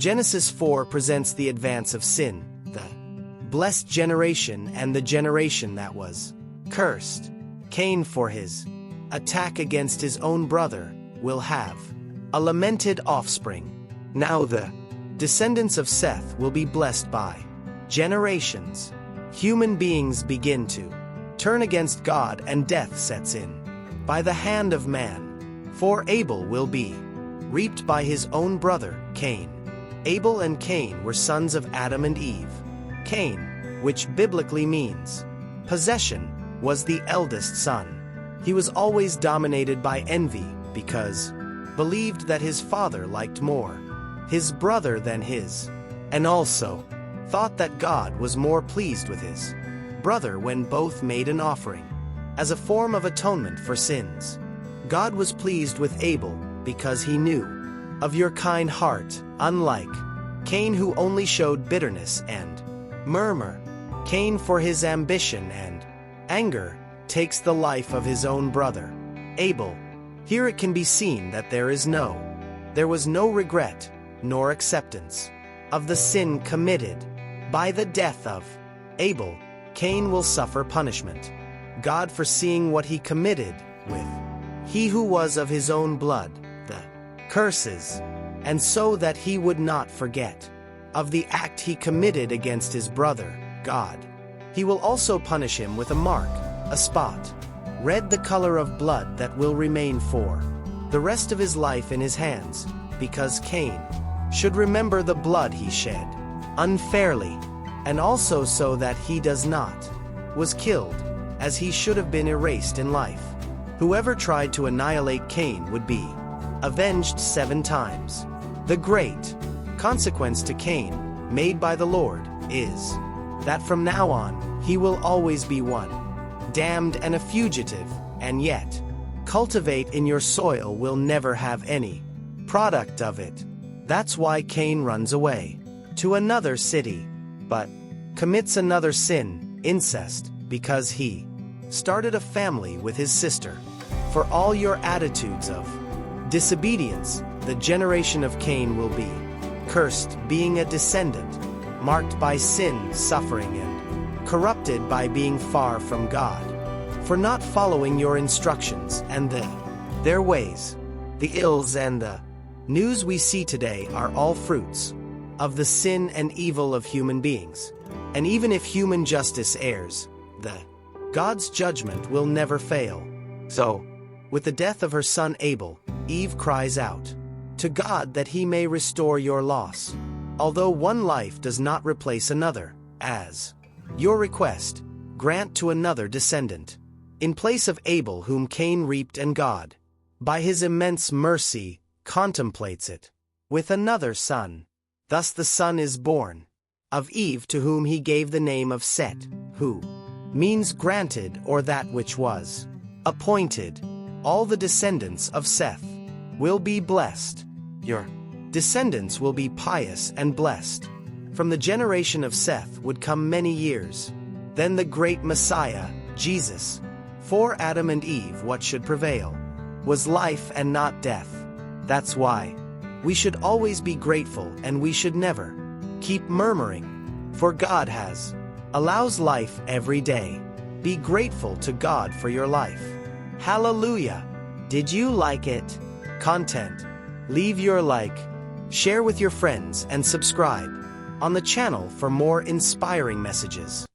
Genesis 4 presents the advance of sin, the blessed generation and the generation that was cursed. Cain, for his attack against his own brother, will have a lamented offspring. Now the descendants of Seth will be blessed by generations. Human beings begin to turn against God and death sets in by the hand of man. For Abel will be reaped by his own brother, Cain. Abel and Cain were sons of Adam and Eve. Cain, which biblically means possession, was the eldest son. He was always dominated by envy because believed that his father liked more his brother than his, and also thought that God was more pleased with his brother when both made an offering as a form of atonement for sins. God was pleased with Abel because he knew of your kind heart, unlike Cain, who only showed bitterness and murmur. Cain, for his ambition and anger, takes the life of his own brother, Abel. Here it can be seen that there was no regret nor acceptance of the sin committed. By the death of Abel, Cain will suffer punishment. God, foreseeing what he committed with he who was of his own blood, the curses, and so that he would not forget of the act he committed against his brother, God, he will also punish him with a mark, a spot, red, the color of blood that will remain for the rest of his life in his hands, because Cain should remember the blood he shed unfairly, and also so that he does not was killed, as he should have been erased in life. Whoever tried to annihilate Cain would be avenged 7 times. The great consequence to Cain, made by the Lord, is that from now on he will always be one damned and a fugitive, and yet cultivate in your soil will never have any product of it. That's why Cain runs away to another city, but commits another sin, incest, because he started a family with his sister. For all your attitudes of disobedience, the generation of Cain will be cursed, being a descendant marked by sin, suffering, and corrupted by being far from God, for not following your instructions and their ways. The ills and the news we see today are all fruits of the sin and evil of human beings. And even if human justice errs, God's judgment will never fail. So, with the death of her son Abel, Eve cries out to God that he may restore your loss. Although one life does not replace another, as your request, grant to another descendant in place of Abel whom Cain reaped, and God, by his immense mercy, contemplates it with another son. Thus the son is born of Eve, to whom he gave the name of Set, who means granted, or that which was appointed. All the descendants of Seth will be blessed. Your descendants will be pious and blessed. From the generation of Seth would come many years. Then the great Messiah, Jesus. For Adam and Eve, what should prevail was life and not death. That's why we should always be grateful, and we should never keep murmuring, for God allows life every day. Be grateful to God for your life. Hallelujah! Did you like it? Content? Leave your like, share with your friends, and subscribe on the channel for more inspiring messages.